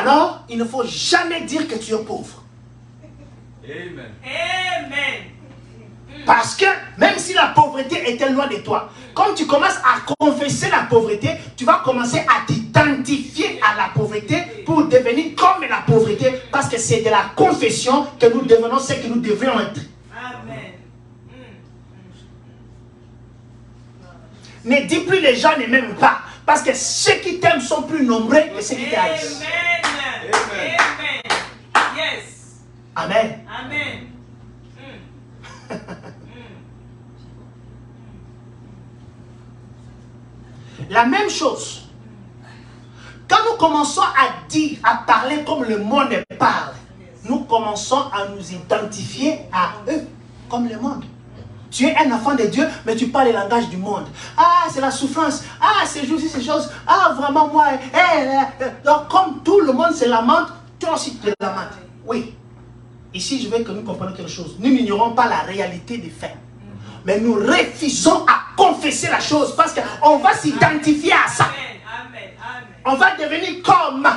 alors il ne faut jamais dire que tu es pauvre. Amen. Amen. Parce que même si la pauvreté était loin de toi, quand tu commences à confesser la pauvreté, tu vas commencer à t'identifier à la pauvreté pour devenir comme la pauvreté, parce que c'est de la confession que nous devenons ce que nous devrions être. Amen. Ne dis plus les gens ne m'aiment pas, parce que ceux qui t'aiment sont plus nombreux que ceux qui t'haïssent. Amen. Amen. Yes. Amen. Amen. La même chose. Quand nous commençons à dire, à parler comme le monde parle, nous commençons à nous identifier à eux comme le monde. Tu es un enfant de Dieu, mais tu parles le langage du monde. Ah, c'est la souffrance. Ah, c'est juste ces choses. Ah, vraiment, moi. Donc, comme tout le monde se lamente, toi aussi tu te lamentes. Oui. Ici, je veux que nous comprenions quelque chose. Nous n'ignorons pas la réalité des faits. Mais nous refusons à confesser la chose parce qu'on va s'identifier à ça. Amen. Amen. On va devenir comme.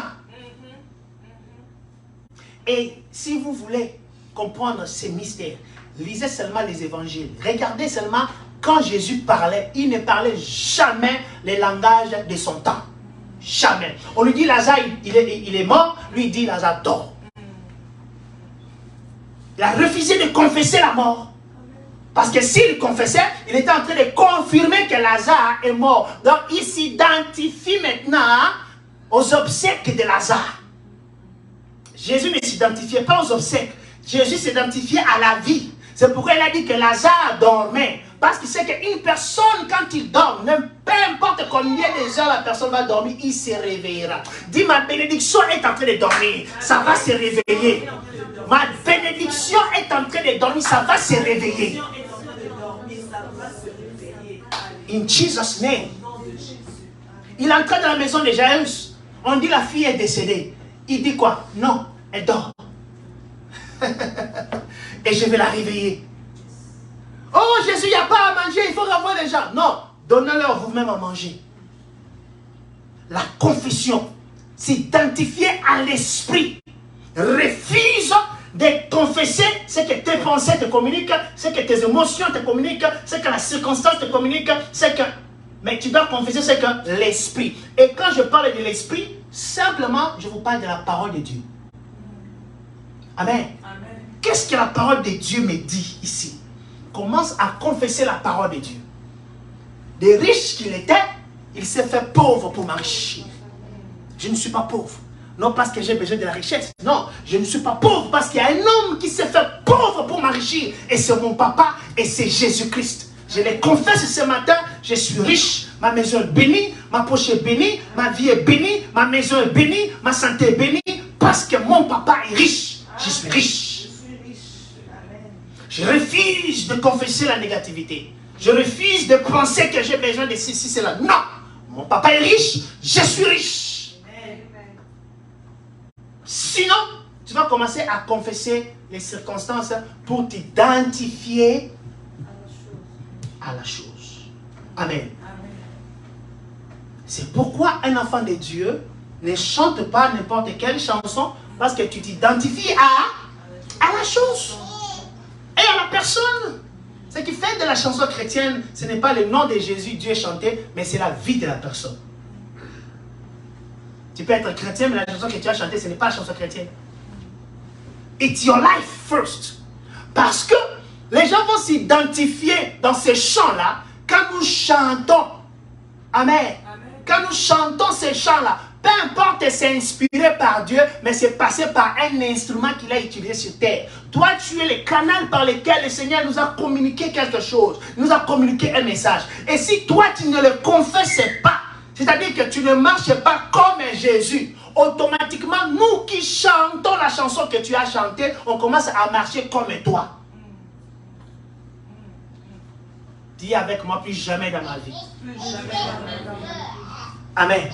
Et si vous voulez comprendre ces mystères, lisez seulement les évangiles. Regardez seulement quand Jésus parlait, il ne parlait jamais le langage de son temps. Jamais. On lui dit Lazare, il est mort, lui il dit Lazare dort. Il a refusé de confesser la mort. Parce que s'il confessait, il était en train de confirmer que Lazare est mort. Donc il s'identifie maintenant aux obsèques de Lazare. Jésus ne s'identifiait pas aux obsèques. Jésus s'identifiait à la vie. C'est pourquoi il a dit que Lazare dormait. Parce qu'il sait qu'une personne, quand il dort, peu importe combien de heures la personne va dormir, il se réveillera. Dis, ma bénédiction est en train de dormir. Ça va se réveiller. Ma bénédiction est en train de dormir. Ça va se réveiller. In Jesus' name. Il entre dans la maison de Jairus. On dit la fille est décédée. Il dit quoi? Non, elle dort. Et je vais la réveiller. Oh Jésus, il n'y a pas à manger, il faut renvoyer les gens. Non, donnez-leur vous-même à manger. La confession, s'identifier à l'esprit. Refuse de confesser ce que tes pensées te communiquent, ce que tes émotions te communiquent, ce que la circonstance te communique, ce que... Mais tu dois confesser ce que l'esprit. Et quand je parle de l'esprit, simplement, je vous parle de la parole de Dieu. Amen. Qu'est-ce que la parole de Dieu me dit ici? Commence à confesser la parole de Dieu. Des riches qu'il était, il s'est fait pauvre pour m'enrichir. Je ne suis pas pauvre. Non parce que j'ai besoin de la richesse. Non, je ne suis pas pauvre parce qu'il y a un homme qui s'est fait pauvre pour m'enrichir. Et c'est mon papa et c'est Jésus-Christ. Je le confesse ce matin, je suis riche. Ma maison est bénie, ma poche est bénie, ma vie est bénie, ma maison est bénie, ma santé est bénie. Parce que mon papa est riche. Je suis riche. Je refuse de confesser la négativité. Je refuse de penser que j'ai besoin de ceci, cela. Non! Mon papa est riche, je suis riche. Sinon, tu vas commencer à confesser les circonstances pour t'identifier à la chose. Amen. C'est pourquoi un enfant de Dieu ne chante pas n'importe quelle chanson parce que tu t'identifies à la chose. Et à la personne. Ce qui fait de la chanson chrétienne, ce n'est pas le nom de Jésus, Dieu chanté, mais c'est la vie de la personne. Tu peux être chrétien, mais la chanson que tu as chantée, ce n'est pas la chanson chrétienne. It's your life first. Parce que les gens vont s'identifier dans ces chants-là quand nous chantons. Amen. Quand nous chantons ces chants-là, peu importe, c'est inspiré par Dieu, mais c'est passé par un instrument qu'il a utilisé sur terre. Toi, tu es le canal par lequel le Seigneur nous a communiqué quelque chose, nous a communiqué un message. Et si toi, tu ne le confesses pas, c'est-à-dire que tu ne marches pas comme Jésus, automatiquement, nous qui chantons la chanson que tu as chantée, on commence à marcher comme toi. Dis avec moi, plus jamais dans ma vie. Amen.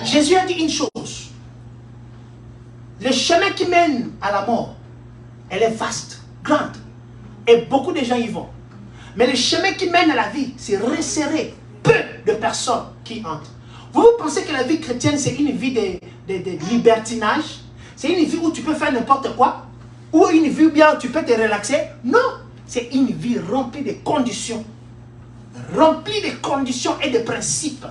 Jésus a dit une chose. Le chemin qui mène à la mort, elle est vaste, grande. Et beaucoup de gens y vont. Mais le chemin qui mène à la vie, c'est resserré. Peu de personnes qui entrent. Vous pensez que la vie chrétienne, c'est une vie de libertinage. C'est une vie où tu peux faire n'importe quoi. Ou une vie où bien tu peux te relaxer. Non, c'est une vie remplie de conditions. Remplie de conditions et de principes.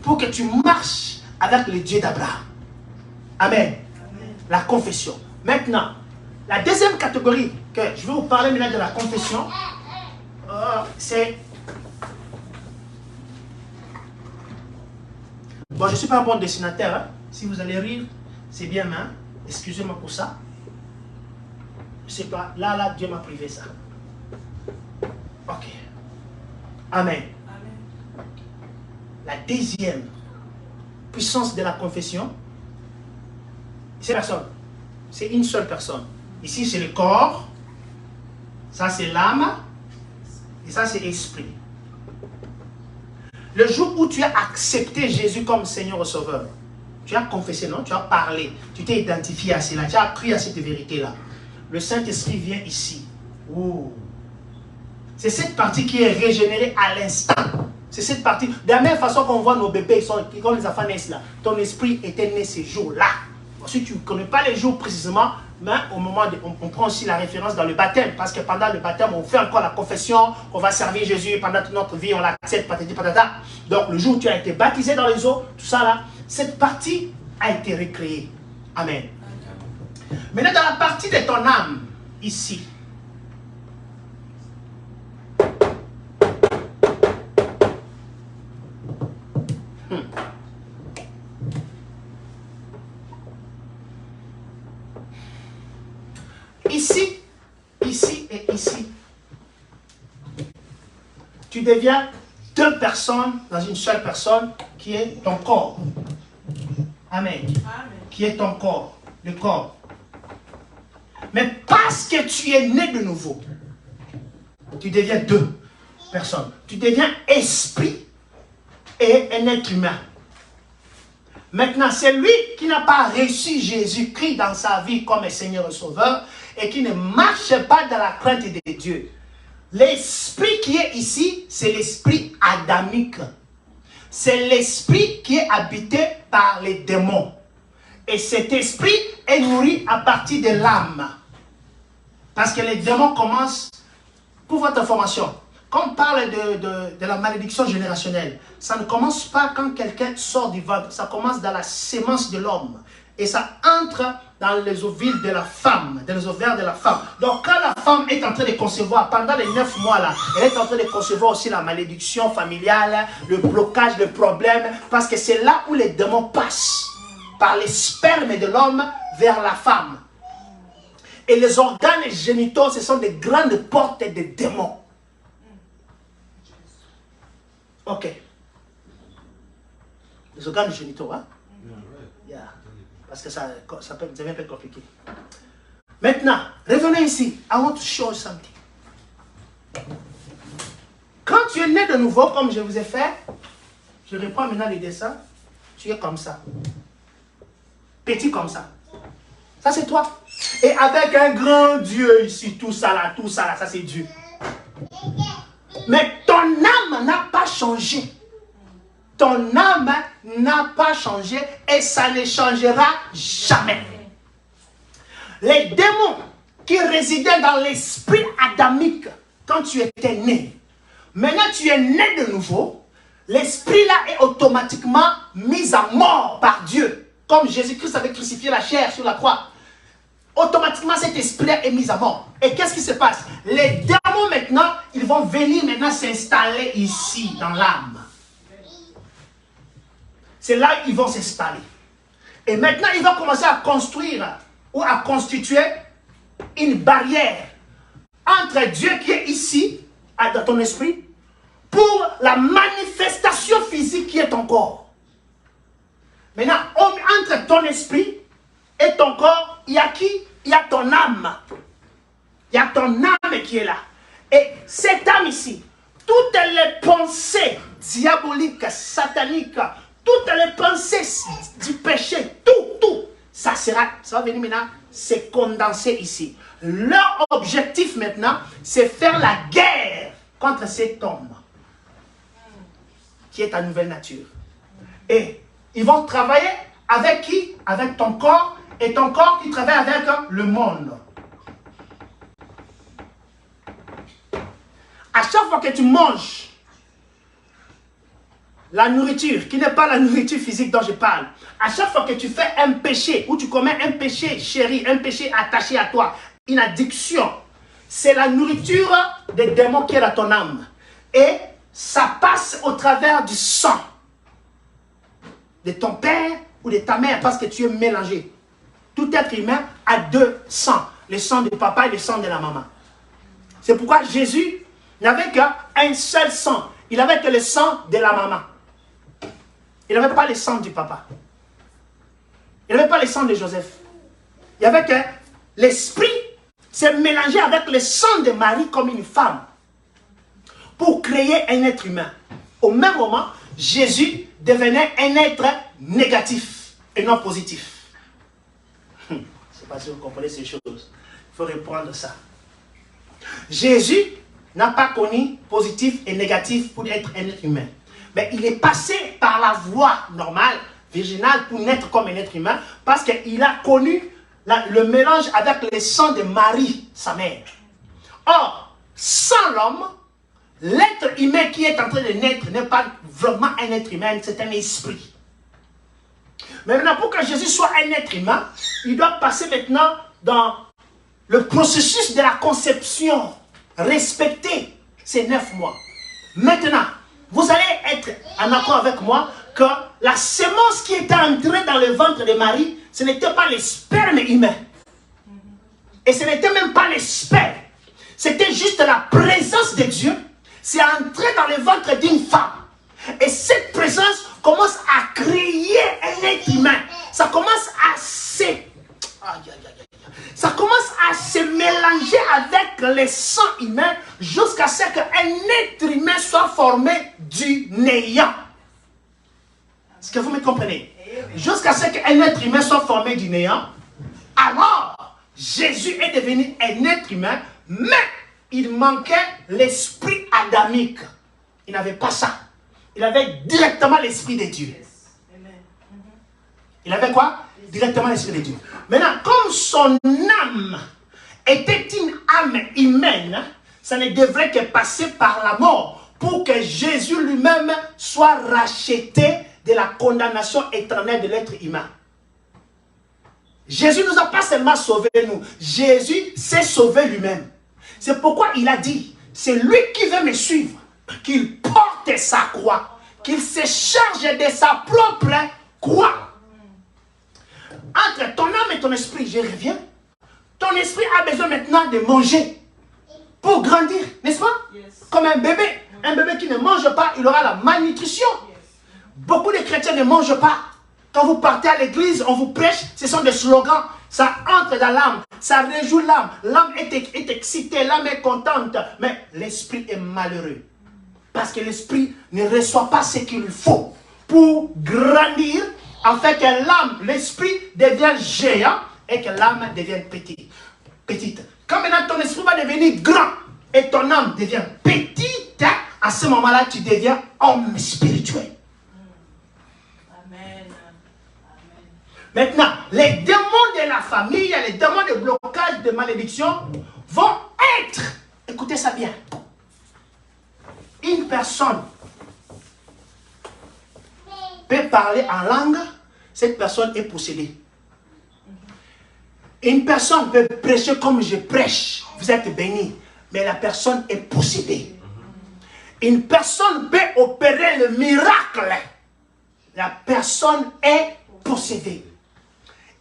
Pour que tu marches avec le Dieu d'Abraham. Amen. La confession. Maintenant, la deuxième catégorie que je vais vous parler maintenant de la confession, c'est... Bon, je ne suis pas un bon dessinateur. Hein. Si vous allez rire, c'est bien, hein. Excusez-moi pour ça. Je ne sais pas. Là, Dieu m'a privé ça. Ok. Amen. La deuxième puissance de la confession, c'est personne. C'est une seule personne. Ici, c'est le corps. Ça, c'est l'âme. Et ça, c'est l'esprit. Le jour où tu as accepté Jésus comme Seigneur et Sauveur, tu as confessé, non? Tu as parlé. Tu t'es identifié à cela. Tu as cru à cette vérité-là. Le Saint-Esprit vient ici. Oh. C'est cette partie qui est régénérée à l'instant. C'est cette partie. De la même façon qu'on voit nos bébés, ils sont, comme les enfants naissent là. Ton esprit était né ce jour-là. Si tu ne connais pas les jours précisément, mais au moment de, on prend aussi la référence dans le baptême. Parce que pendant le baptême, on fait encore la confession. On va servir Jésus pendant toute notre vie. On l'accepte, patati patata. Donc le jour où tu as été baptisé dans les eaux, tout ça là, cette partie a été recréée. Amen. Maintenant, dans la partie de ton âme, ici. Ici, ici et ici. Tu deviens deux personnes dans une seule personne qui est ton corps. Amen. Amen. Qui est ton corps, le corps. Mais parce que tu es né de nouveau, tu deviens deux personnes. Tu deviens esprit et un être humain. Maintenant, c'est lui qui n'a pas reçu Jésus-Christ dans sa vie comme Seigneur et Sauveur et qui ne marche pas dans la crainte de Dieu. L'esprit qui est ici, c'est l'esprit adamique. C'est l'esprit qui est habité par les démons. Et cet esprit est nourri à partir de l'âme. Parce que les démons commencent, pour votre information, quand on parle de la malédiction générationnelle, ça ne commence pas quand quelqu'un sort du ventre, ça commence dans la sémence de l'homme. Et ça entre dans les ovules de la femme, dans les ovaires de la femme. Donc quand la femme est en train de concevoir, pendant les 9 mois là, elle est en train de concevoir aussi la malédiction familiale, le blocage, le problème, parce que c'est là où les démons passent, par les spermes de l'homme vers la femme. Et les organes génitaux, ce sont des grandes portes des démons. Ok. Les organes génitaux, hein? Yeah. Parce que ça devient un peu compliqué. Maintenant, revenez ici. I want to show something. Quand tu es né de nouveau, comme je vous ai fait, je reprends maintenant les dessins. Tu es comme ça. Petit comme ça. Ça, c'est toi. Et avec un grand Dieu ici, tout ça là, ça c'est Dieu. Mais ton âme n'a pas changé. Ton âme n'a pas changé et ça ne changera jamais. Les démons qui résidaient dans l'esprit adamique quand tu étais né, maintenant tu es né de nouveau, l'esprit là est automatiquement mis à mort par Dieu. Comme Jésus-Christ avait crucifié la chair sur la croix. Automatiquement cet esprit-là est mis à mort. Et qu'est-ce qui se passe? Les démons maintenant, ils vont venir maintenant s'installer ici dans l'âme. C'est là qu'ils vont s'installer. Et maintenant, ils vont commencer à construire ou à constituer une barrière entre Dieu qui est ici, dans ton esprit, pour la manifestation physique qui est ton corps. Maintenant, entre ton esprit et ton corps, il y a qui? Il y a ton âme. Il y a ton âme qui est là. Et cette âme ici, toutes les pensées diaboliques, sataniques, toutes les pensées du péché, tout, ça va venir maintenant, c'est condensé ici. Leur objectif maintenant, c'est faire la guerre contre cet homme qui est ta nouvelle nature. Et ils vont travailler avec qui? Avec ton corps, et ton corps qui travaille avec le monde. À chaque fois que tu manges la nourriture, qui n'est pas la nourriture physique dont je parle, à chaque fois que tu fais un péché, ou tu commets un péché chéri, un péché attaché à toi, une addiction, c'est la nourriture des démons qui est dans ton âme. Et ça passe au travers du sang de ton père ou de ta mère, parce que tu es mélangé. Tout être humain a deux sangs, le sang du papa et le sang de la maman. C'est pourquoi Jésus n'avait qu'un seul sang. Il n'avait que le sang de la maman. Il n'avait pas le sang du papa. Il n'avait pas le sang de Joseph. Il n'y avait que l'esprit s'est mélangé avec le sang de Marie comme une femme pour créer un être humain. Au même moment, Jésus devenait un être négatif et non positif. Je ne sais pas si vous comprenez ces choses. Il faut reprendre ça. Jésus n'a pas connu positif et négatif pour être un être humain. Mais il est passé par la voie normale, virginale, pour naître comme un être humain, parce qu'il a connu le mélange avec le sang de Marie, sa mère. Or, sans l'homme, l'être humain qui est en train de naître n'est pas vraiment un être humain, c'est un esprit. Mais maintenant, pour que Jésus soit un être humain, il doit passer maintenant dans le processus de la conception, respecter ces 9 mois. Maintenant, vous allez être en accord avec moi que la sémence qui était entrée dans le ventre de Marie, ce n'était pas le sperme humain. Et ce n'était même pas le sperme. C'était juste la présence de Dieu. C'est entré dans le ventre d'une femme. Et cette présence commence à créer un être humain. Ça commence à se mélanger avec le sang humain jusqu'à ce qu'un être humain soit formé du néant. Est-ce que vous me comprenez? Jusqu'à ce qu'un être humain soit formé du néant, alors Jésus est devenu un être humain, mais il manquait l'esprit adamique. Il n'avait pas ça. Il avait directement l'esprit de Dieu. Il avait quoi? Directement l'esprit de Dieu. Maintenant, comme son âme était une âme humaine, ça ne devrait que passer par la mort pour que Jésus lui-même soit racheté de la condamnation éternelle de l'être humain. Jésus ne nous a pas seulement sauvés, nous. Jésus s'est sauvé lui-même. C'est pourquoi il a dit, c'est lui qui veut me suivre, qu'il porte sa croix, qu'il se charge de sa propre croix. Entre ton âme et ton esprit, je reviens. Ton esprit a besoin maintenant de manger pour grandir, n'est-ce pas? Yes. Comme un bébé. Un bébé qui ne mange pas, il aura la malnutrition. Yes. Beaucoup de chrétiens ne mangent pas. Quand vous partez à l'église, on vous prêche, ce sont des slogans. Ça entre dans l'âme, ça réjouit l'âme. L'âme est excitée, l'âme est contente. Mais l'esprit est malheureux. Parce que l'esprit ne reçoit pas ce qu'il faut pour grandir, afin que l'âme, l'esprit devienne géant et que l'âme devienne petite. Quand maintenant ton esprit va devenir grand et ton âme devient petite, à ce moment-là, tu deviens homme spirituel. Amen. Maintenant, les démons de la famille, les démons de blocage, de malédiction vont être, écoutez ça bien, une personne peut parler en langue, cette personne est possédée. Une personne peut prêcher comme je prêche, vous êtes bénis, mais la personne est possédée. Une personne peut opérer le miracle, la personne est possédée.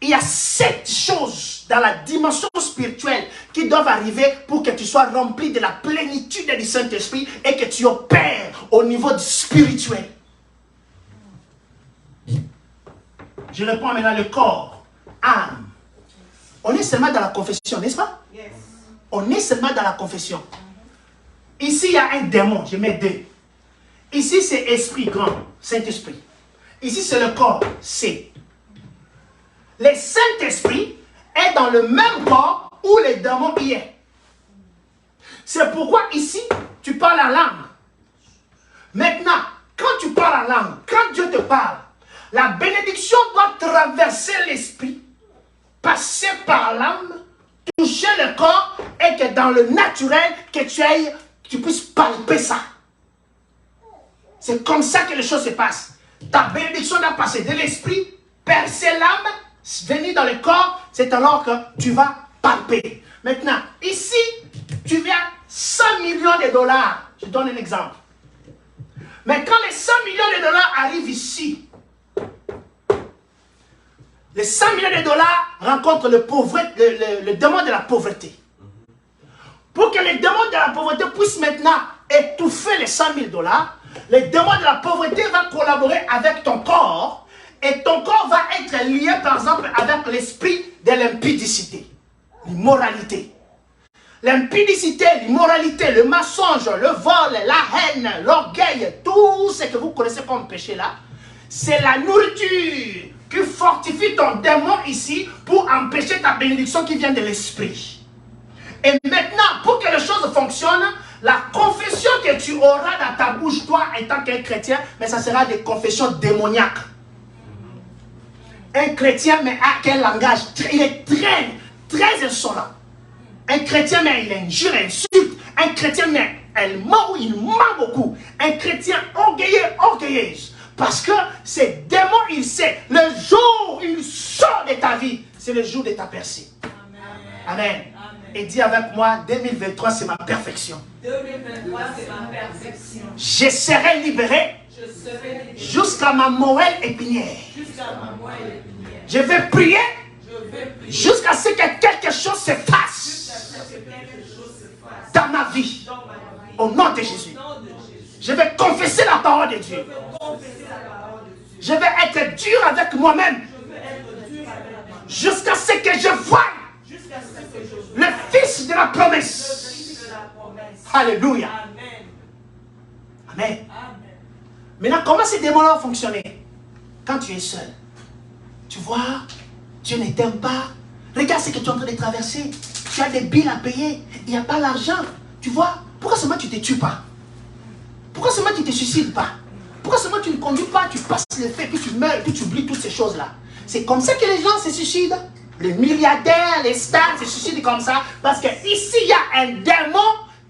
Il y a 7 choses dans la dimension spirituelle qui doivent arriver pour que tu sois rempli de la plénitude du Saint-Esprit et que tu opères au niveau du spirituel. Je réponds maintenant le corps, âme. On est seulement dans la confession, n'est-ce pas? Yes. On est seulement dans la confession. Ici, il y a un démon, je mets 2. Ici, c'est esprit grand, Saint-Esprit. Ici, c'est le corps, C. Le Saint-Esprit est dans le même corps où le démon y est. C'est pourquoi ici, tu parles en langue. Maintenant, quand tu parles en langue, quand Dieu te parle, la bénédiction doit traverser l'esprit, passer par l'âme, toucher le corps et que dans le naturel, que tu puisses palper ça. C'est comme ça que les choses se passent. Ta bénédiction doit passer de l'esprit, percer l'âme, venir dans le corps, c'est alors que tu vas palper. Maintenant, ici, tu viens 100 millions de dollars. Je donne un exemple. Mais quand les 100 millions de dollars arrivent ici, les 100 millions de dollars rencontrent le démon de la pauvreté. Pour que le démon de la pauvreté puisse maintenant étouffer les 100 000 dollars, le démon de la pauvreté va collaborer avec ton corps et ton corps va être lié par exemple avec l'esprit de l'impudicité, l'immoralité. L'impudicité, l'immoralité, le mensonge, le vol, la haine, l'orgueil, tout ce que vous connaissez comme péché là, c'est la nourriture qui fortifie ton démon ici pour empêcher ta bénédiction qui vient de l'esprit. Et maintenant, pour que les choses fonctionnent, la confession que tu auras dans ta bouche, toi, étant qu'un chrétien, mais ça sera des confessions démoniaques. Un chrétien, mais à quel langage? Il est très insolent. Un chrétien, mais il injure, il insulte. Un chrétien, mais il ment beaucoup. Un chrétien orgueilleuse. Parce que ces démons, il sait, le jour où il sort de ta vie, c'est le jour de ta percée. Amen. Et dis avec moi, 2023, c'est ma perfection. 2023, c'est ma perfection. Je serai libéré jusqu'à ma moelle épinière. Je vais prier jusqu'à ce que quelque chose se fasse dans ma vie. Au nom de Jésus. Je vais confesser la parole de Dieu. Je vais être dur avec moi-même jusqu'à ce que je voie le Fils de la promesse. Alléluia. Amen. Maintenant, comment ces démons-là vont fonctionner? Quand tu es seul, tu vois, Dieu ne t'aime pas. Regarde ce que tu es en train de traverser. Tu as des billes à payer. Il n'y a pas l'argent. Tu vois, pourquoi seulement tu ne te tues pas? Pourquoi seulement tu ne te suicides pas? Pourquoi seulement tu ne conduis pas, tu passes le fait, puis tu meurs, puis tu oublies toutes ces choses-là? C'est comme ça que les gens se suicident. Les milliardaires, les stars se suicident comme ça. Parce qu'ici, il y a un démon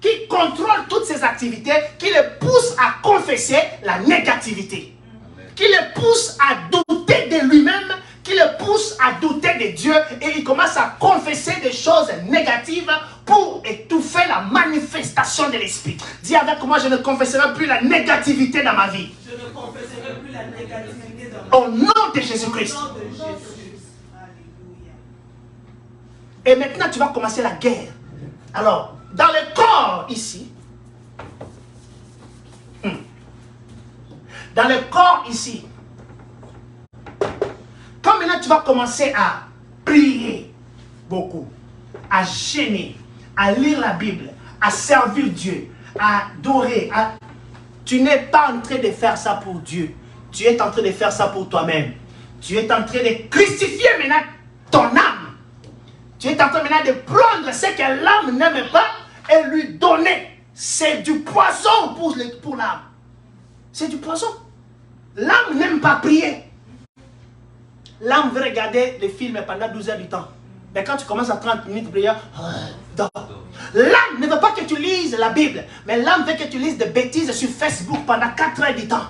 qui contrôle toutes ces activités, qui le pousse à confesser la négativité. Qui le pousse à douter de lui-même, qui le pousse à douter de Dieu. Et il commence à confesser des choses négatives pour étouffer la manifestation de l'esprit. Dis avec moi, je ne confesserai plus la négativité dans ma vie. Je ne confesserai plus la négativité dans ma vie. Au nom de Jésus-Christ. Et maintenant, tu vas commencer la guerre. Alors, dans le corps ici, dans le corps ici, quand maintenant tu vas commencer à prier beaucoup, à gêner, à lire la Bible, à servir Dieu, à adorer, tu n'es pas en train de faire ça pour Dieu. Tu es en train de faire ça pour toi-même. Tu es en train de crucifier maintenant ton âme. Tu es en train maintenant de prendre ce que l'âme n'aime pas et lui donner. C'est du poison pour l'âme. C'est du poison. L'âme n'aime pas prier. L'âme veut regarder les films pendant 12 heures du temps. Mais quand tu commences à 30 minutes de prière, dors. L'âme ne veut pas que tu lises la Bible. Mais l'âme veut que tu lises des bêtises sur Facebook pendant 4 heures du temps.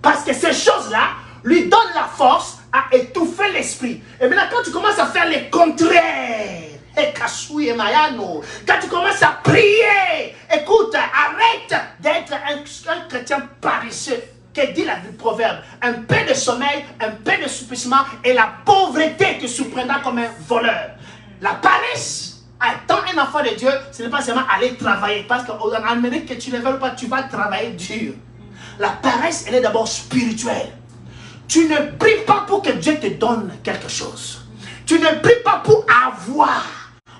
Parce que ces choses-là lui donnent la force à étouffer l'esprit. Et maintenant, quand tu commences à faire le contraire, quand tu commences à prier, écoute, arrête d'être un chrétien paresseux. Que dit le proverbe? Un peu de sommeil, un peu de soupissement et la pauvreté te surprendra comme un voleur. La paresse, étant un enfant de Dieu, ce n'est pas seulement aller travailler. Parce qu'en Amérique, que tu ne veux pas, tu vas travailler dur. La paresse, elle est d'abord spirituelle. Tu ne pries pas pour que Dieu te donne quelque chose. Tu ne pries pas pour avoir.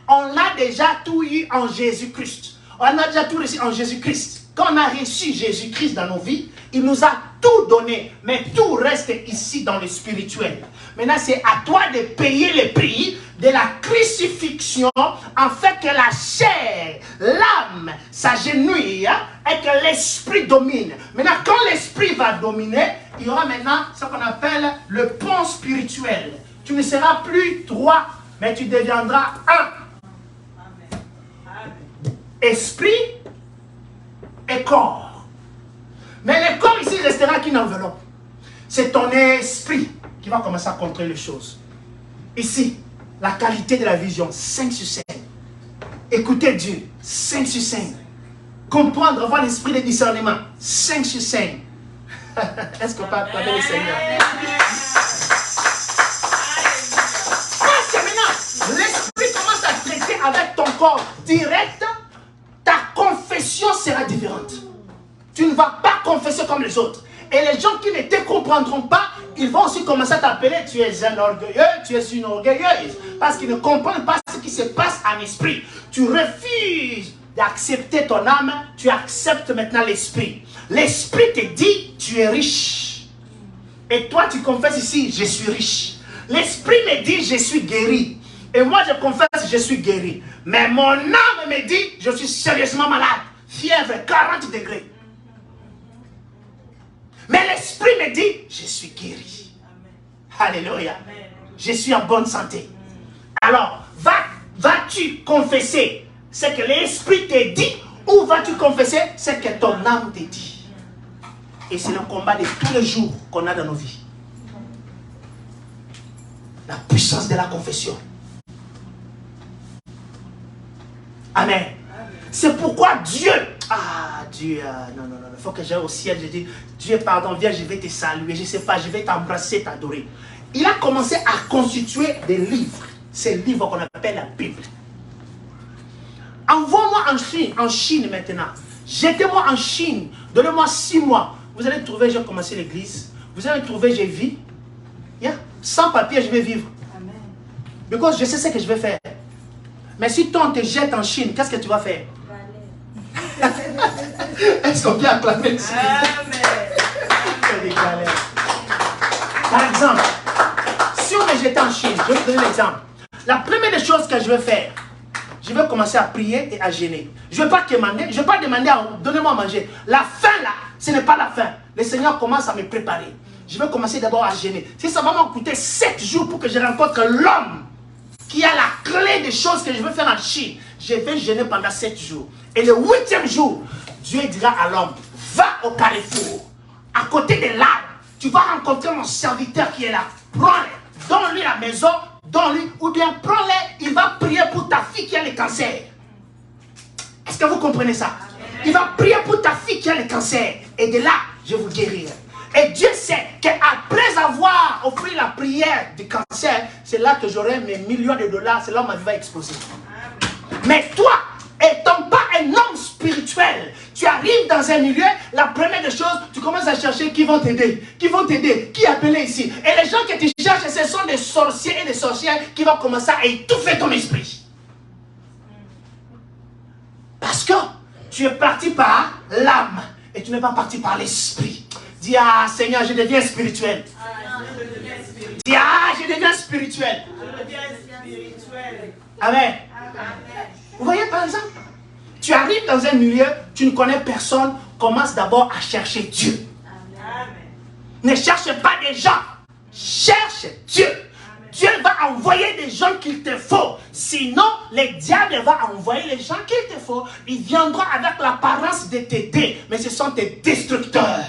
On a déjà tout eu en Jésus-Christ. On a déjà tout reçu en Jésus-Christ. quand on a reçu Jésus-Christ dans nos vies, il nous a tout donné, mais tout reste ici dans le spirituel. Maintenant, c'est à toi de payer le prix de la crucifixion afin que la chair, l'âme s'agenouille et que l'esprit domine. Maintenant, quand l'esprit va dominer, il y aura maintenant ce qu'on appelle le pont spirituel. Tu ne seras plus trois, mais tu deviendras un. Esprit et corps. Mais le corps ici restera qu'une enveloppe. C'est ton esprit qui va commencer à contrôler les choses. Ici, la qualité de la vision, 5 sur 5. Écouter Dieu, 5 sur 5. Comprendre, avoir l'esprit de discernement, 5 sur 5. Est-ce que pas acclamer le Seigneur? Parce que maintenant, l'esprit commence à traiter avec ton corps direct, ta confession sera différente. Tu ne vas pas confesser comme les autres. Et les gens qui ne te comprendront pas, ils vont aussi commencer à t'appeler, tu es un orgueilleux, tu es une orgueilleuse. Parce qu'ils ne comprennent pas ce qui se passe en esprit. Tu refuses d'accepter ton âme, tu acceptes maintenant l'esprit. L'esprit te dit, tu es riche. Et toi, tu confesses ici, je suis riche. L'esprit me dit, je suis guéri. Et moi, je confesse, je suis guéri. Mais mon âme me dit, je suis sérieusement malade. Fièvre, 40 degrés. Mais l'esprit me dit, je suis guéri. Alléluia. Je suis en bonne santé. Alors, vas-tu confesser ce que l'esprit te dit ou vas-tu confesser ce que ton âme te dit? Et c'est le combat de tous les jours qu'on a dans nos vies. La puissance de la confession. Amen. C'est pourquoi Dieu, Dieu, non, il faut que j'aille au ciel, je dis, Dieu, pardon, viens, je vais te saluer, je ne sais pas, je vais t'embrasser, t'adorer. Il a commencé à constituer des livres, ces livres qu'on appelle la Bible. Envoie-moi en Chine maintenant, jetez-moi en Chine, donnez-moi 6 mois. Vous allez trouver, j'ai commencé l'église, vous allez trouver, j'ai vis, sans papier, je vais vivre. Amen. Parce que je sais ce que je vais faire. Mais si toi, on te jette en Chine, qu'est-ce que tu vas faire? Est-ce qu'on peut acclamer ici? Par exemple, si on me jette en Chine, je vais vous donner l'exemple. La première des choses que je vais faire, je vais commencer à prier et à jeûner. Je ne vais pas demander, donnez-moi à manger. La faim là, ce n'est pas la faim. Le Seigneur commence à me préparer. Je vais commencer d'abord à jeûner. Si ça va me coûter 7 jours pour que je rencontre l'homme qui a la clé des choses que je veux faire en Chine, je vais jeûner pendant 7 jours. Et le 8e jour, Dieu dira à l'homme, va au carrefour, à côté de l'arbre, tu vas rencontrer mon serviteur qui est là. Prends-le, donne-lui la maison, donne-lui, ou bien prends-le, il va prier pour ta fille qui a le cancer. Est-ce que vous comprenez ça? Il va prier pour ta fille qui a le cancer. Et de là, je vous guérirai. Et Dieu sait qu'après avoir offert la prière du cancer, c'est là que j'aurai mes millions de dollars, c'est là où ma vie va exploser. Mais toi, étant pas un homme spirituel, tu arrives dans un milieu, la première des choses, tu commences à chercher qui vont t'aider, qui appelé ici. Et les gens que tu cherches, ce sont des sorciers et des sorcières qui vont commencer à étouffer ton esprit. Parce que tu es parti par l'âme et tu n'es pas parti par l'esprit. Dis, ah Seigneur, je deviens spirituel. Dis, ah, je deviens spirituel. Amen. Vous voyez par exemple, tu arrives dans un milieu, tu ne connais personne, commence d'abord à chercher Dieu. Ne cherche pas des gens, cherche Dieu. Dieu va envoyer des gens qu'il te faut. Sinon, le diable va envoyer les gens qu'il te faut. Ils viendront avec l'apparence de t'aider, mais ce sont tes destructeurs.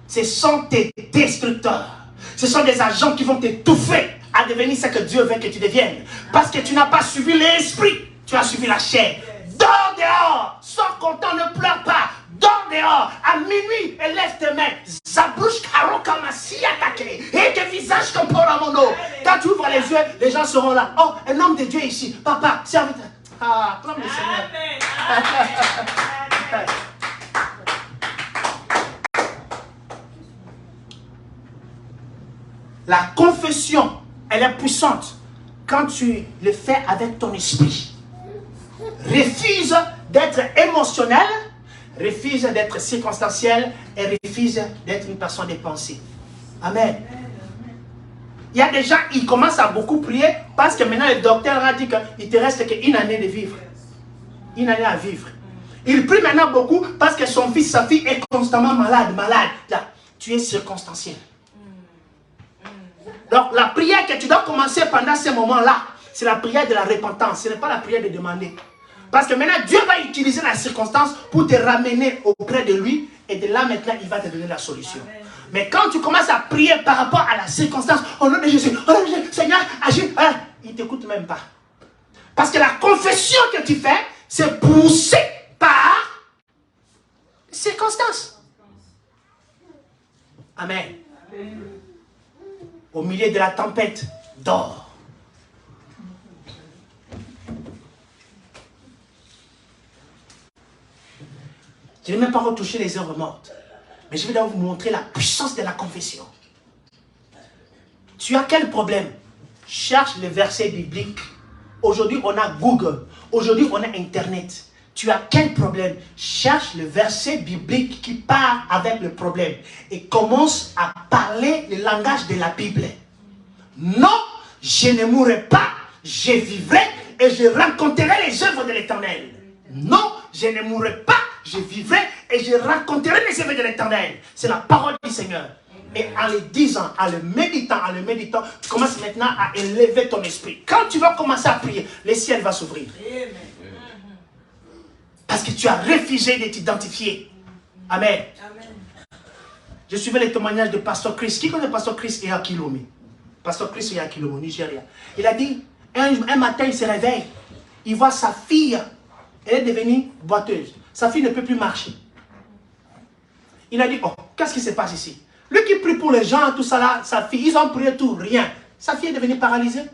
Ce sont tes destructeurs. Ce sont des agents qui vont t'étouffer à devenir ce que Dieu veut que tu deviennes. Parce que tu n'as pas suivi l'esprit, tu as suivi la chair. Dors dehors, sois content, ne pleure pas. Dors dehors, à minuit, et lève tes mains. Zabrouche karoka masiya take. Et tes visages comme pour la mono. Quand tu ouvres les yeux, les gens seront là. Oh, un homme de Dieu ici. Papa, serviteur. Ah, comme le Seigneur. La confession, elle est puissante quand tu le fais avec ton esprit. Refuse d'être émotionnel, refuse d'être circonstanciel et refuse d'être une personne de pensée. Amen. Il y a des gens, ils commencent à beaucoup prier parce que maintenant le docteur a dit qu'il te reste qu'une année de vivre. Une année à vivre. Il prie maintenant beaucoup parce que son fils, sa fille est constamment malade. Là, tu es circonstanciel. Donc la prière que tu dois commencer pendant ces moments-là, c'est la prière de la repentance. Ce n'est pas la prière de demander. Parce que maintenant, Dieu va utiliser la circonstance pour te ramener auprès de lui. Et de là, maintenant, il va te donner la solution. Amen. Mais quand tu commences à prier par rapport à la circonstance, au nom de Jésus, Seigneur, agis, il ne t'écoute même pas. Parce que la confession que tu fais, c'est poussé par circonstance. Amen. Amen. Au milieu de la tempête, dors. Je ne vais même pas retoucher les œuvres mortes. Mais je vais vous montrer la puissance de la confession. Tu as quel problème? Cherche les versets bibliques. Aujourd'hui, on a Google. Aujourd'hui, on a Internet. Tu as quel problème? Cherche le verset biblique qui part avec le problème. Et commence à parler le langage de la Bible. Non, je ne mourrai pas, je vivrai et je rencontrerai les œuvres de l'Éternel. Non, je ne mourrai pas, je vivrai et je raconterai les œuvres de l'Éternel. C'est la parole du Seigneur. Et en le disant, en le méditant, tu commences maintenant à élever ton esprit. Quand tu vas commencer à prier, le ciel va s'ouvrir. Parce que tu as refusé de t'identifier. Amen. Je suivais les témoignages de Pasteur Chris. Qui connaît Pasteur Chris et Akilomi? Pasteur Chris et Akilomi, Nigeria. Il a dit, un matin, il se réveille. Il voit sa fille. Elle est devenue boiteuse. Sa fille ne peut plus marcher. Il a dit, oh, qu'est-ce qui se passe ici? Lui qui prie pour les gens, tout ça là, sa fille, ils ont prié tout, rien. Sa fille est devenue paralysée.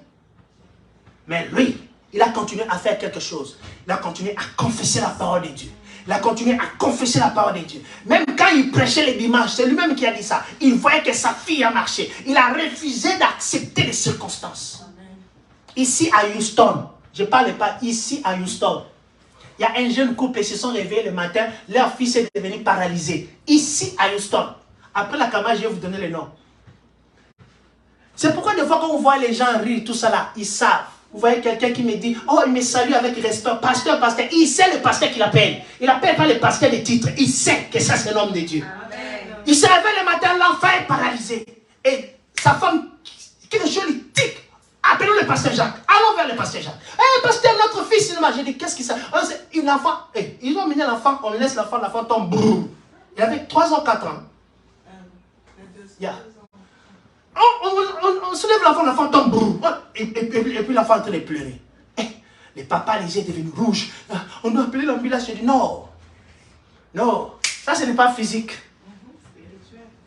Mais lui, il a continué à faire quelque chose. Il a continué à confesser la parole de Dieu. Il a continué à confesser la parole de Dieu. Même quand il prêchait les dimanches, c'est lui-même qui a dit ça. Il voyait que sa fille a marché. Il a refusé d'accepter les circonstances. Ici à Houston, je ne parle pas ici à Houston. Il y a un jeune couple, ils se sont réveillés le matin, leur fils est devenu paralysé. Ici à Houston. Après la caméra, je vais vous donner le nom. C'est pourquoi des fois quand on voit les gens rire, tout ça là, ils savent. Vous voyez quelqu'un qui me dit, oh, il me salue avec respect, pasteur, pasteur. Il sait le pasteur qu'il appelle. Il n'appelle pas le pasteur de titre. Il sait que ça, c'est l'homme de Dieu. Amen. Il se réveille le matin, l'enfant est paralysé. Et sa femme, quelque chose, il tic. Appelons le pasteur Jacques. Allons vers le pasteur Jacques. Eh, pasteur, notre fils, il m'a dit, qu'est-ce qu'il s'est passé? Un enfant, ils ont mené l'enfant, on laisse l'enfant tombe. Brrr. Il avait 3 ans, 4 ans. Yeah. On soulève l'enfant tombe. Brrr. Et puis l'enfant est en train de pleurer. Le papa, les yeux devenus rouges. On doit appeler l'ambulance. Je dis non. Non, ça ce n'est pas physique.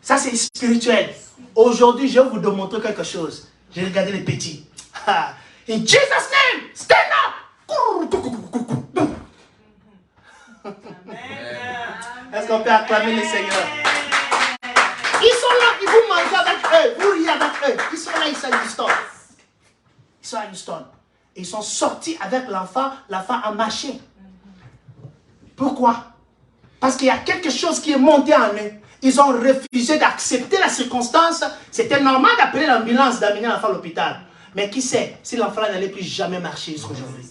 Ça c'est spirituel. Aujourd'hui, je vais vous démontrer quelque chose. J'ai regardé les petits. In Jesus' name, stand up. Est-ce qu'on peut acclamer le Seigneur? Ils sont là, ils vous mangent avec eux, vous riez avec eux. Ils sont là, ils sont à Houston. Ils sont à Houston. Et ils sont sortis avec l'enfant a marché. Pourquoi? Parce qu'il y a quelque chose qui est monté en eux. Ils ont refusé d'accepter la circonstance. C'était normal d'appeler l'ambulance, d'amener l'enfant à l'hôpital. Mais qui sait si l'enfant n'allait plus jamais marcher jusqu'aujourd'hui.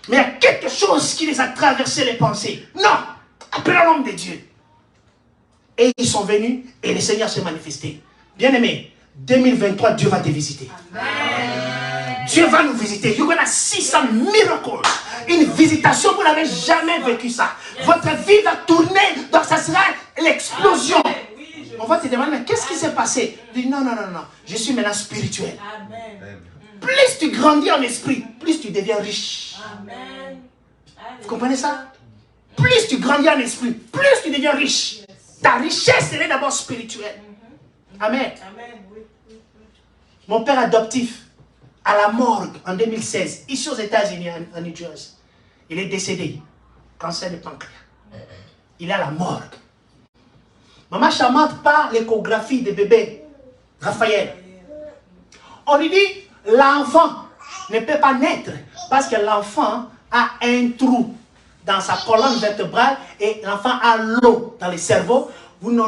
Mais il y a quelque chose qui les a traversé les pensées. Non! Appelons l'homme de Dieu. Et ils sont venus et le Seigneur s'est manifesté. Bien-aimé, 2023, Dieu va te visiter. Amen. Dieu va nous visiter. You're gonna see some miracle. Une visitation, vous n'avez jamais vécu ça. Votre vie va tourner, donc ça sera l'explosion. On va te demander, mais qu'est-ce qui s'est passé? Dis non, non, non, non. Je suis maintenant spirituel. Amen. Plus tu grandis en esprit, plus tu deviens riche. Amen. Vous comprenez ça? Plus tu grandis en esprit, plus tu deviens riche. Ta richesse, elle est d'abord spirituelle. Amen. Mon père adoptif, à la morgue en 2016, ici aux États-Unis, en New Jersey, il est décédé. Cancer de pancréas. Il est à la morgue. Maman charmante par l'échographie de bébé Raphaël. On lui dit, l'enfant ne peut pas naître parce que l'enfant a un trou dans sa colonne vertébrale et l'enfant a l'eau dans le cerveau, on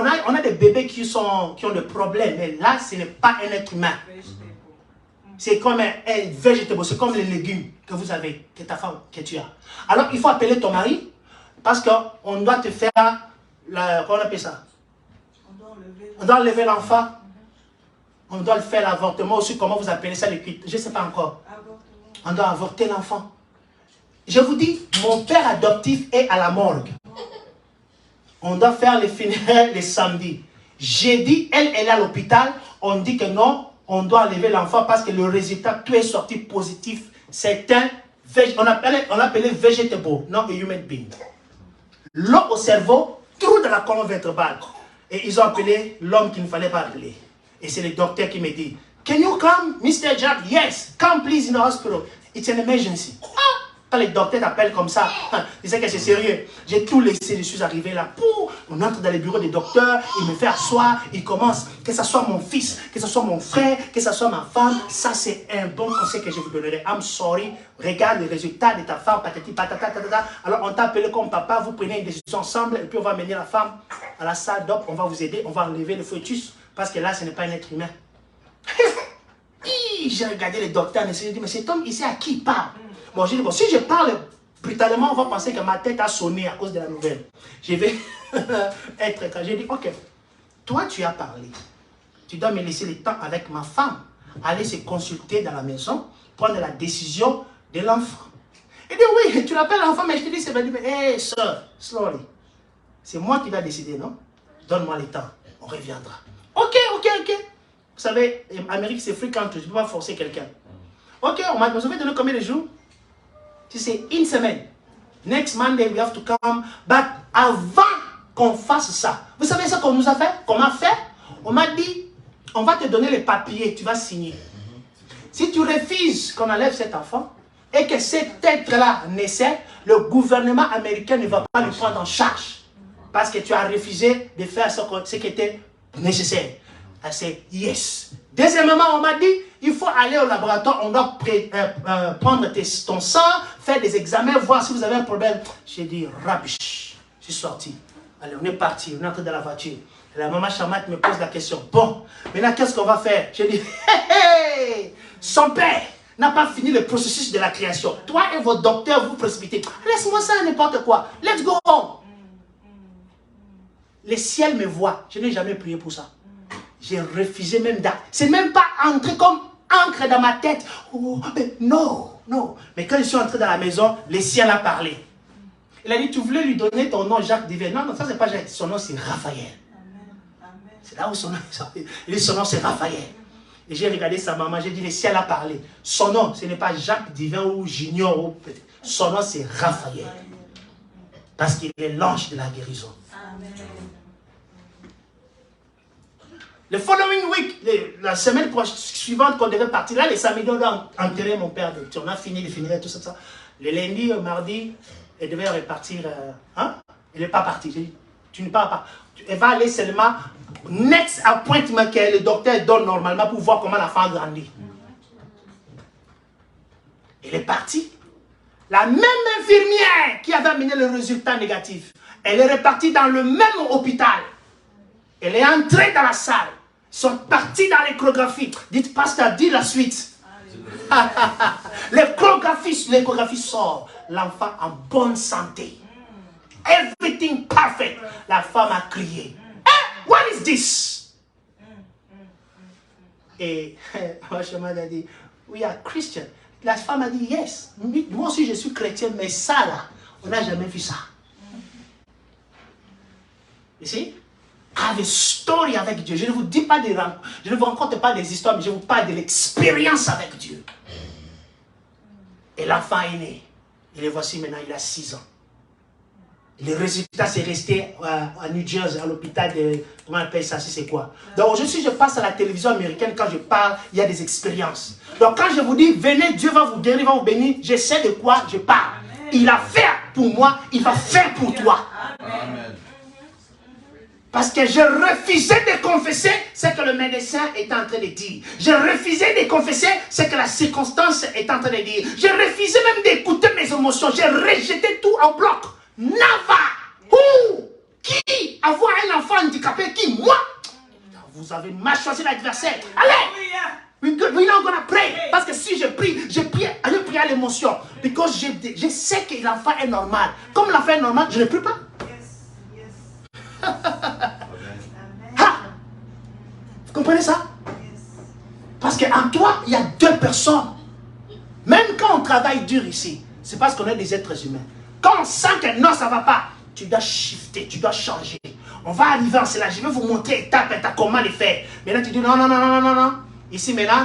a des bébés qui ont des problèmes, mais là, ce n'est pas un être humain. C'est comme un végétable, c'est comme les légumes que vous avez, que ta femme, que tu as. Alors, il faut appeler ton mari, parce qu'on doit te faire, comment on appelle ça? On doit enlever l'enfant. On doit le faire l'avortement aussi, comment vous appelez ça, je ne sais pas encore. On doit avorter l'enfant. Je vous dis, mon père adoptif est à la morgue. On doit faire les funérailles le samedi. Jeudi, elle est à l'hôpital. On dit que non, on doit enlever l'enfant parce que le résultat, tout est sorti positif. C'est un, on appelait vegetable, non a human being. L'eau au cerveau, trou dans la colonne vertébrale. Et ils ont appelé l'homme qu'il ne fallait pas appeler. Et c'est le docteur qui me dit, can you come, Mr. Jack? Yes, come please in the hospital. It's an emergency. Quand les docteurs t'appellent comme ça, ils disent que c'est sérieux. J'ai tout laissé, je suis arrivé là. On entre dans les bureaux des docteurs, il me fait asseoir, il commence, que ce soit mon fils, que ce soit mon frère, que ce soit ma femme. Ça, c'est un bon conseil que je vous donnerai. I'm sorry, regarde les résultats de ta femme, patati patata, patata. Alors, on t'a appelé comme papa, vous prenez une décision ensemble, et puis on va mener la femme à la salle d'op, on va vous aider, on va enlever le fœtus, parce que là, ce n'est pas un être humain. J'ai regardé les docteurs, et j'ai dit, mais cet homme ici, à qui il parle? Bon, j'ai dit, bon, si je parle brutalement, on va penser que ma tête a sonné à cause de la nouvelle. Je vais être calme. J'ai dit, ok, toi tu as parlé. Tu dois me laisser le temps avec ma femme, aller se consulter dans la maison, prendre la décision de l'enfant. Il dit, oui, tu l'appelles l'enfant, mais je te dis, c'est bien. Hey, sir, slowly. C'est moi qui vais décider, non? Donne-moi le temps, on reviendra. Ok. Vous savez, en Amérique, c'est fréquent, tu ne peux pas forcer quelqu'un. Ok, on m'a donné combien de jours? Tu sais, une semaine. Next Monday, we have to come. But avant qu'on fasse ça, vous savez ce qu'on nous a fait? Qu'on m'a fait? On m'a dit, on va te donner les papiers, tu vas signer. Si tu refuses qu'on enlève cet enfant et que cet être-là naissait, le gouvernement américain ne va pas le prendre en charge. Parce que tu as refusé de faire ce qui était nécessaire. C'est yes. Deuxièmement, on m'a dit, il faut aller au laboratoire, on doit prendre ton sang, faire des examens, voir si vous avez un problème. J'ai dit, rubbish. Je suis sorti. Allez, on est parti, on est entré dans la voiture. Et la maman chamate me pose la question, bon, maintenant qu'est-ce qu'on va faire? J'ai dit, hey, son père n'a pas fini le processus de la création. Toi et vos docteurs, vous précipitez. Laisse-moi ça, n'importe quoi. Let's go home. Le ciel me voit. Je n'ai jamais prié pour ça. J'ai refusé même d'acte. C'est même pas entré comme encre dans ma tête. Oh, mais non. Mais quand je suis entré dans la maison, le ciel a parlé. Il a dit, tu voulais lui donner ton nom Jacques Divin. Non, ça c'est pas Jacques. Son nom c'est Raphaël. C'est là où son nom, il dit son nom c'est Raphaël. Et j'ai regardé sa maman, j'ai dit, le ciel a parlé. Son nom, ce n'est pas Jacques Divin ou Junior. Ou son nom c'est Raphaël. Parce qu'il est l'ange de la guérison. Amen. Le following week, la semaine suivante qu'on devait partir, là, les samedis, on doit enterrer mon père. On a fini de finir tout ça. Le lundi, mardi, elle devait repartir. Elle n'est pas partie. J'ai dit, tu ne pars pas. Elle va aller seulement next appointment que le docteur donne normalement pour voir comment la femme grandit. Elle est partie. La même infirmière qui avait amené le résultat négatif, elle est repartie dans le même hôpital. Elle est entrée dans la salle. Ils sont partis dans l'échographie. Dites, pasteur, dis la suite. L'échographie sort. L'enfant en bonne santé. Everything perfect. La femme a crié. Hey, what is this? Et ma chemin a dit, we are Christian. La femme a dit, yes. Moi aussi, je suis chrétien, mais ça là, on n'a jamais vu ça. Ici? I have a story avec Dieu. Je ne vous dis pas je ne vous raconte pas des histoires, mais je vous parle de l'expérience avec Dieu. Et l'enfant est né. Et le voici maintenant, il a 6 ans. Et le résultat, c'est resté à New Jersey, à l'hôpital de... Comment on appelle ça, c'est quoi? Donc aujourd'hui, je passe à la télévision américaine, quand je parle, il y a des expériences. Donc quand je vous dis, venez, Dieu va vous guérir, va vous bénir, je sais de quoi je parle. Il a fait pour moi, il va faire pour toi. Amen. Parce que je refusais de confesser ce que le médecin est en train de dire. Je refusais de confesser ce que la circonstance est en train de dire. Je refusais même d'écouter mes émotions. J'ai rejeté tout en bloc. Nava. Où? Qui? Avoir un enfant handicapé? Qui? Moi? Vous avez mal choisi l'adversaire. Allez! We're not gonna pray. Parce que si je prie à l'émotion. Parce que je sais que l'enfant est normal. Comme l'enfant est normal, je ne prie pas. Vous comprenez ça? Parce qu'en toi, il y a deux personnes. Même quand on travaille dur ici, c'est parce qu'on est des êtres humains. Quand on sent que non, ça ne va pas, tu dois shifter, tu dois changer. On va arriver en cela. Je vais vous montrer étape comment le faire. Maintenant, tu dis non. Ici, maintenant,